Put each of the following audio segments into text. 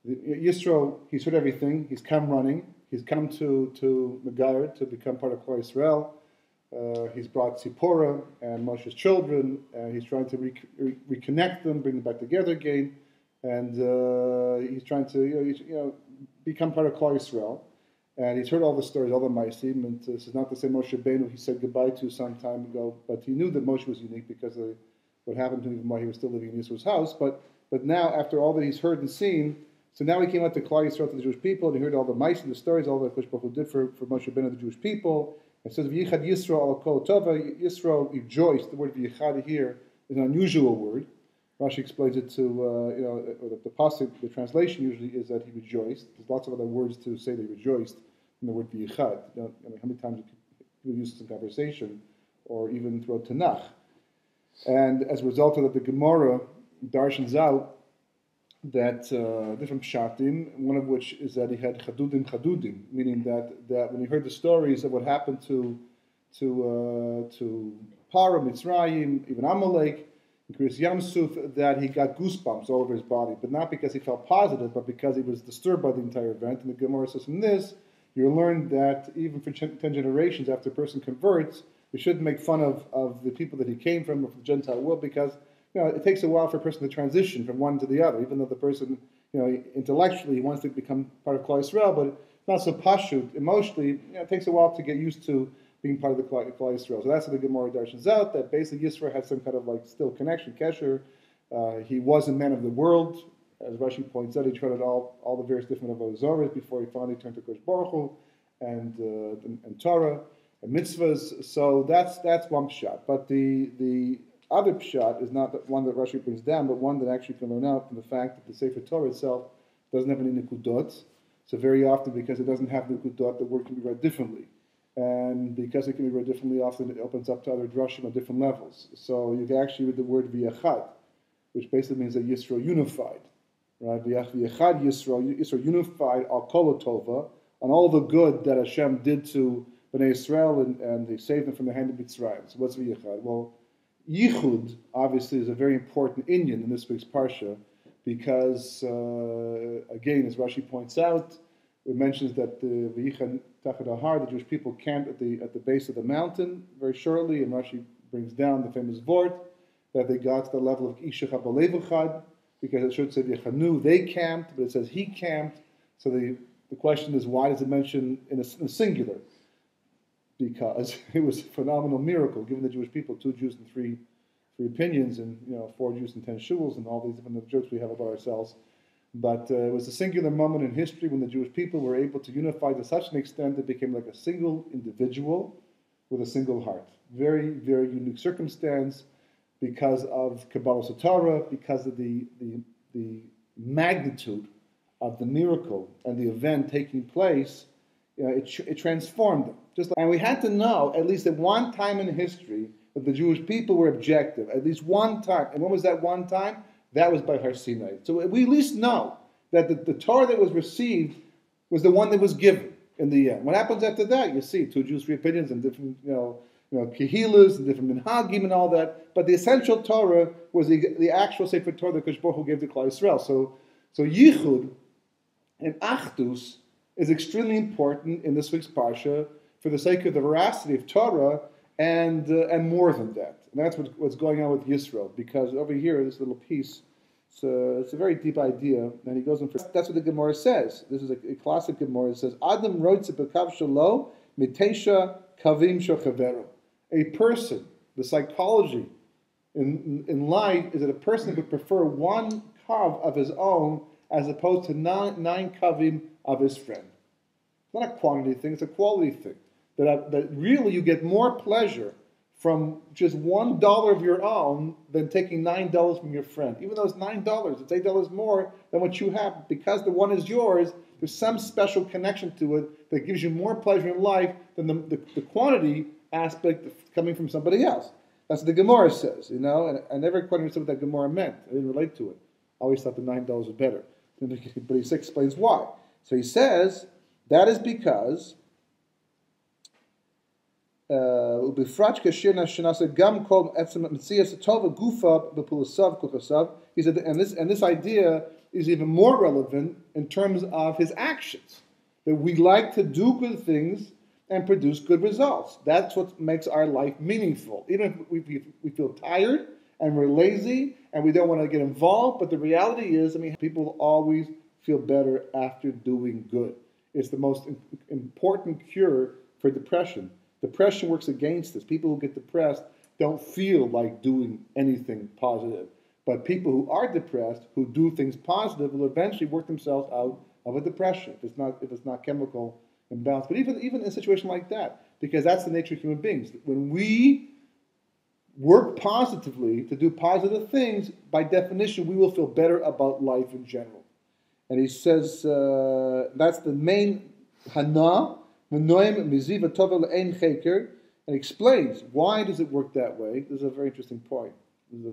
Yisro, he's heard everything. He's come running. He's come to Megayer to become part of Klal Yisrael. He's brought Zipporah and Moshe's children, and he's trying to reconnect them, bring them back together again, and he's trying to become part of Klal Yisrael. And he's heard all the stories, all the Maisim, and this is not the same Moshe Rabbeinu he said goodbye to some time ago, but he knew that Moshe was unique because of what happened to him while he was still living in Yisro's house. But now, after all that he's heard and seen, so now he came out to Klal Yisrael, to the Jewish people, and he heard all the Maisim, the stories, all that Kosh Baruch Hu did for Moshe Rabbeinu, the Jewish people. It says, V'yichad Yisro al kol tova, Yisro rejoiced. The word V'yichad here is an unusual word. Rashi explains it to, or the pasuk, the translation usually is that he rejoiced. There's lots of other words to say they rejoiced in the word V'yichad. How many times people use this in conversation, or even throughout Tanakh. And as a result of that, the Gemara darshans out that different pshatim, one of which is that he had chadudim, meaning that when he heard the stories of what happened to Parah, Mitzrayim, even Amalek, and Kriyas Yamsuf, that he got goosebumps all over his body, but not because he felt positive, but because he was disturbed by the entire event. And the Gemara says from this, you learn that even for 10 generations after a person converts, you shouldn't make fun of the people that he came from or from the Gentile world, because it takes a while for a person to transition from one to the other, even though the person, intellectually wants to become part of Klal Yisrael, but it's not so pashut. Emotionally, it takes a while to get used to being part of the Klal Yisrael. So that's what the Gemara darshans out, that basically Yisro had some kind of still connection, kesher. He was a man of the world. As Rashi points out, he tried all the various different avodah before he finally turned to Kosh Baruch Hu and Torah and mitzvahs. So that's one pshat. But the other pshat is not the one that Rashi brings down, but one that actually can learn out from the fact that the Sefer Torah itself doesn't have any nikudot. So very often, because it doesn't have nikudot, the word can be read differently. And because it can be read differently, often it opens up to other drashim on different levels. So you can actually read the word v'yachad, which basically means that Yisro unified. Right? V'yachad Yisro unified al kol tova, on all the good that Hashem did to Bnei Israel and they saved them from the hand of Mitzrayim. So what's v'yachad? Well, Yichud, obviously, is a very important inyan in this week's Parsha because, again, as Rashi points out, it mentions that the V'yichan Tachad Ahar, the Jewish people camped at the base of the mountain very shortly, and Rashi brings down the famous vort that they got to the level of Ishach HaBalevuchad, because it should say V'yachanu, they camped, but it says he camped. So the question is, why does it mention in a singular? Because it was a phenomenal miracle, given the Jewish people, 2 Jews and three opinions, and 4 Jews and 10 shuls, and all these different jokes we have about ourselves. But it was a singular moment in history when the Jewish people were able to unify to such an extent that it became like a single individual with a single heart. Very, very unique circumstance because of Kabbalah Torah, because of the magnitude of the miracle and the event taking place. It transformed them. And we had to know, at least at one time in history, that the Jewish people were objective. At least one time. And when was that one time? That was by Har Sinai. So we at least know that the Torah that was received was the one that was given in the end. What happens after that? You see 2 Jews, 3 opinions, and different, kehilas, and different minhagim and all that. But the essential Torah was the actual Sefer Torah that Kosh Baruch Hu gave to Klal Yisrael. So Yichud and Achdus is extremely important in this week's Parsha for the sake of the veracity of Torah and more than that. And that's what's going on with Yisro, because over here, this little piece, it's a very deep idea, and he goes in for, that's what the Gemara says. This is a classic Gemara. It says, Adam roitze b'kav shelo mitesha kavim shochavero. A person, the psychology in life is that a person would prefer 1 kav of his own as opposed to 9 kavim of his friend. It's not a quantity thing, it's a quality thing. That really you get more pleasure from just $1 of your own than taking $9 from your friend. Even though it's $9, it's $8 more than what you have. Because the one is yours, there's some special connection to it that gives you more pleasure in life than the quantity aspect coming from somebody else. That's what the Gemara says, and I never quite understood what that Gemara meant. I didn't relate to it. I always thought the $9 was better. But he explains why. So he says, that is because he said, and this idea is even more relevant in terms of his actions. That we like to do good things and produce good results. That's what makes our life meaningful. Even if we feel tired and we're lazy and we don't want to get involved, but the reality is, people always feel better after doing good. It's the most important cure for depression. Depression works against this. People who get depressed don't feel like doing anything positive. But people who are depressed, who do things positive, will eventually work themselves out of a depression if it's not chemical imbalance. But even in a situation like that, because that's the nature of human beings. When we work positively to do positive things, by definition, we will feel better about life in general. And he says that's the main hana, and explains why does it work that way. This is a very interesting point. He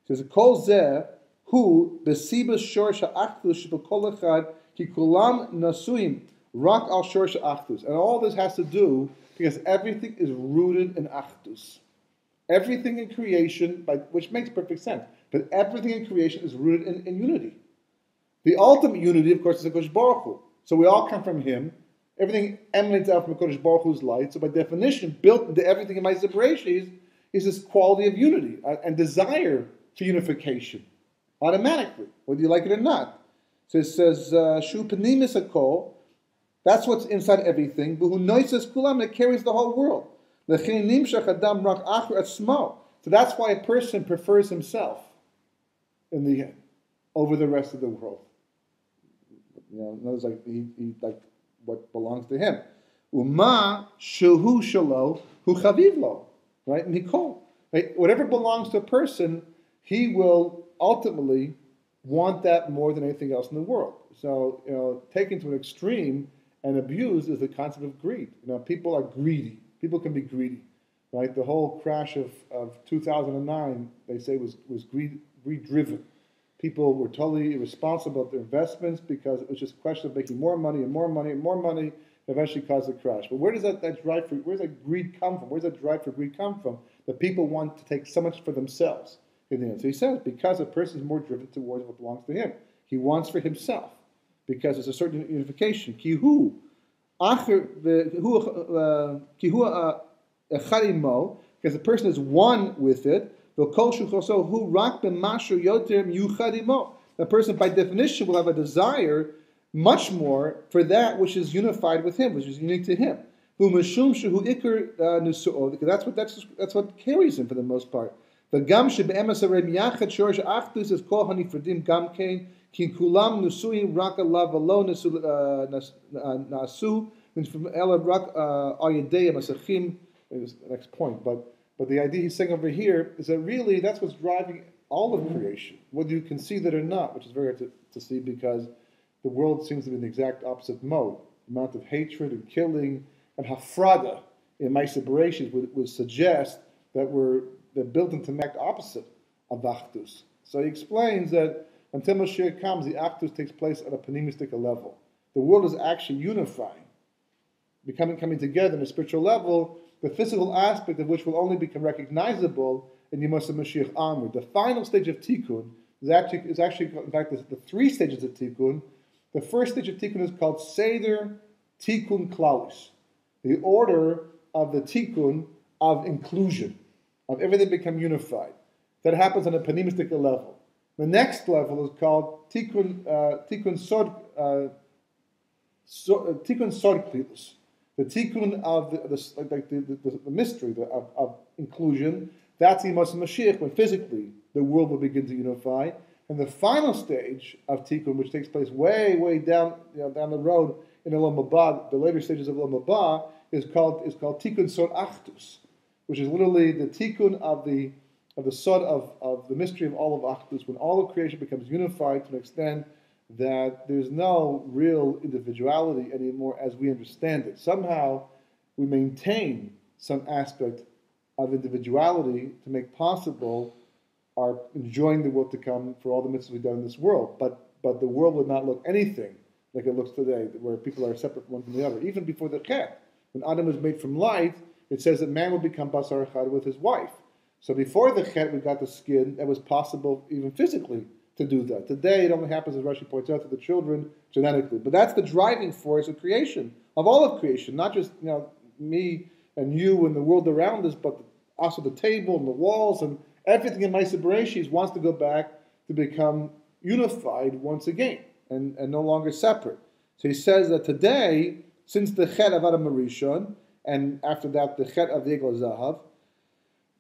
says, "Kol zeh hu b'sibas shor sha'achdus shebekol echad ki kulam nasuim rak al shor sha'achdus." And all this has to do because everything is rooted in achdus. Everything in creation, which makes perfect sense, but everything in creation is rooted in unity. The ultimate unity, of course, is HaKadosh Baruch Hu. So we all come from Him. Everything emanates out from HaKadosh Baruch Hu's light. So by definition, built into everything in my Bereshis is this quality of unity and desire for unification, automatically, whether you like it or not. So it says, Shu penimis hakol, that's what's inside everything, but who noises kulam, it carries the whole world. So that's why a person prefers himself in the end over the rest of the world. In other words, he like what belongs to him. Uma shehu shalo hu chaviv lo, right? Mikol, right? Whatever belongs to a person, he will ultimately want that more than anything else in the world. So, taken to an extreme and abused is the concept of greed. People are greedy. People can be greedy, right? The whole crash of 2009, they say, was greed-driven. People were totally irresponsible about their investments because it was just a question of making more money and more money and more money, eventually caused the crash. But where does that drive for? Where does that greed come from? Where does that drive for greed come from? That people want to take so much for themselves in the end. So he says, because a person is more driven towards what belongs to him, he wants for himself because there's a certain unification. Kihu, because the person is one with it. The person, by definition, will have a desire much more for that which is unified with him, which is unique to him. Because that's what carries him for the most part. The gam shebe'emasarem yachad shorsh achdus is kol hanifredim gam kein ki kulam nusuim rak alav alo nasu from ela rak ayedei masachim. Is the next point, but the idea he's saying over here is that really that's what's driving all of creation, whether you can see that or not, which is very hard to see because the world seems to be in the exact opposite mode. The amount of hatred and killing and hafrada in Ma'aseh Bereshis would suggest that they're built into the exact opposite of achdus. So he explains that until Moshe comes, the achdus takes place at a panimistic level. The world is actually unifying, coming together on a spiritual level, the physical aspect of which will only become recognizable in Yemos HaMashiach onward. The final stage of Tikkun is actually in fact, the three stages of Tikkun. The first stage of Tikkun is called Seder Tikkun Klaus, the order of the Tikkun of inclusion, of everything become unified. That happens on a panimistic level. The next level is called Tikkun Sod Klilus. The tikkun of the mystery of inclusion, that's the Yemos HaMashiach, when physically the world will begin to unify. And the final stage of tikkun, which takes place way down the road in Olam Haba, the later stages of Olam Haba, is called tikkun sod achdus, which is literally the tikkun of the sod of the mystery of all of achdus, when all of creation becomes unified to an extent that there's no real individuality anymore as we understand it. Somehow we maintain some aspect of individuality to make possible our enjoying the world to come for all the mitzvahs we've done in this world. But the world would not look anything like it looks today, where people are separate one from the other. Even before the chet, when Adam was made from light, it says that man will become basar echad with his wife. So before the chet, we got the skin that was possible even physically to do that. Today, it only happens, as Rashi points out, to the children genetically. But that's the driving force of creation, of all of creation, not just me and you and the world around us, but also the table and the walls and everything in Ma'aseh Bereshis wants to go back to become unified once again and no longer separate. So he says that today, since the Chet of Adam Rishon, and after that the Chet of the Egel Zahav,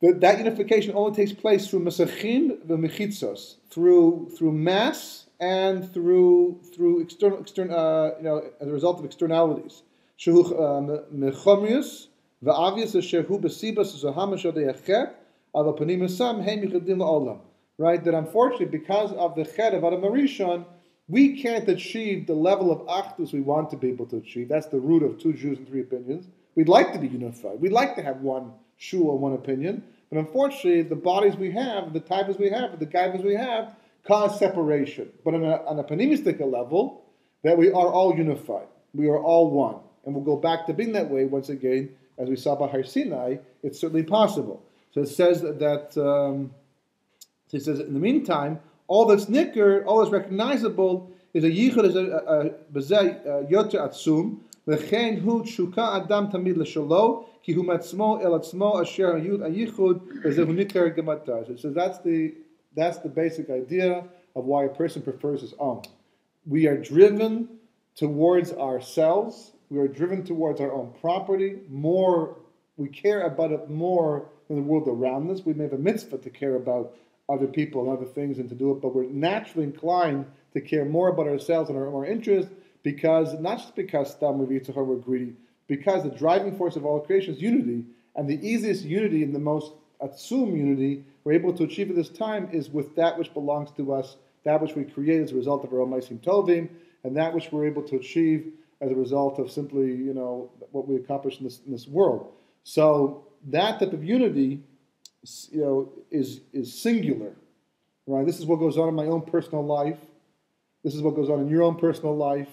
that unification only takes place through Mesachim v'Mechitzos, through mass and through external as a result of externalities. Shehu Mechomius v'Avius Shehu Besibas Zahamash Odei Al Panim Esam Heim Yichadim La'olam. Right, that unfortunately, because of the Chet of Adam Rishon, we can't achieve the level of Achdus we want to be able to achieve. That's the root of 2 Jews and 3 opinions. We'd like to be unified. We'd like to have one shul and one opinion. But unfortunately, the bodies we have, the types we have, the guidance we have, cause separation. But on a panimistic level, that we are all unified. We are all one. And we'll go back to being that way once again, as we saw by Har Sinai. It's certainly possible. So it says that... He says, in the meantime, all that's nicker, all that's recognizable, is a yichud, is a yoter atzum, lechen hu tshuka adam tamid l'shalo, ki hu matzmo el atzmo asher hayichud, ezehu nicker gematar. So that's the basic idea of why a person prefers his own. We are driven towards ourselves. We are driven towards our own property. We care about it more than the world around us. We may have a mitzvah to care about other people and other things and to do it, but we're naturally inclined to care more about ourselves and our own interests, because not just because we're greedy, because the driving force of all creation is unity, and the easiest unity and the most atzum unity we're able to achieve at this time is with that which belongs to us, that which we create as a result of our own ma'asim tovim, and that which we're able to achieve as a result of simply what we accomplish in this world. So that type of unity is singular, right? This is what goes on in my own personal life. This is what goes on in your own personal life.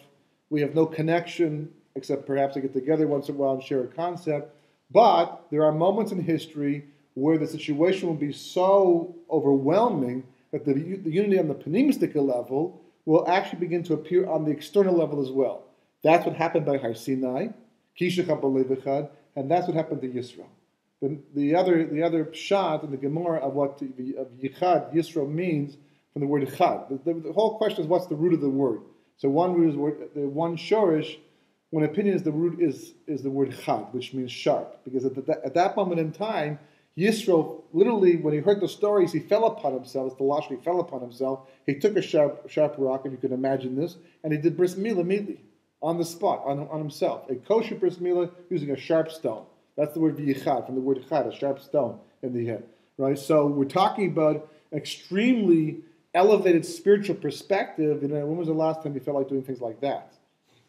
We have no connection, except perhaps to get together once in a while and share a concept. But there are moments in history where the situation will be so overwhelming that the unity on the panimistic level will actually begin to appear on the external level as well. That's what happened by Har Sinai, and that's what happened to Yisro. The other pshat in the Gemara of what of Yichad, Yisro means from the word Chad. The whole question is what's the root of the word. So one root is the one shorish. One opinion is the root is the word Chad, which means sharp. Because at that moment in time, Yisro literally, when he heard the stories, he fell upon himself. It's the lashon, he fell upon himself. He took a sharp rock, if you can imagine this, and he did bris milah immediately on the spot on himself. A kosher bris milah using a sharp stone. That's the word v'yichad, from the word chad, a sharp stone in the head, right? So we're talking about extremely elevated spiritual perspective. When was the last time you felt like doing things like that,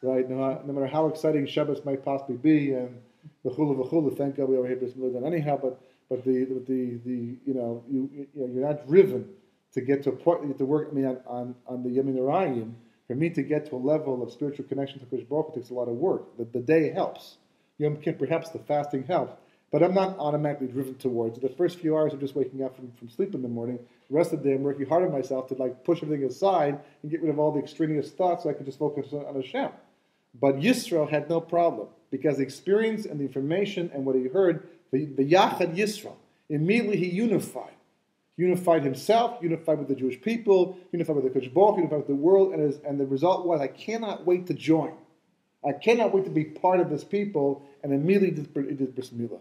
right? No matter how exciting Shabbos might possibly be, and v'chulu, thank God we are here bris milah done anyhow. But you're not driven to get to a point to work. On the Yemin Arayim, for me to get to a level of spiritual connection to Kodesh Baruch Hu takes a lot of work. The day helps. Yom Kippur, perhaps the fasting helps, but I'm not automatically driven towards it. The first few hours of just waking up from sleep in the morning, the rest of the day I'm working hard on myself to push everything aside and get rid of all the extraneous thoughts so I can just focus on Hashem. But Yisro had no problem, because the experience and the information and what he heard, the Yachad Yisro, immediately he unified. Unified himself, unified with the Jewish people, unified with the Kodesh Baruch Hu, unified with the world, and the result was, I cannot wait to join. I cannot wait to be part of this people, and immediately he did bris milah.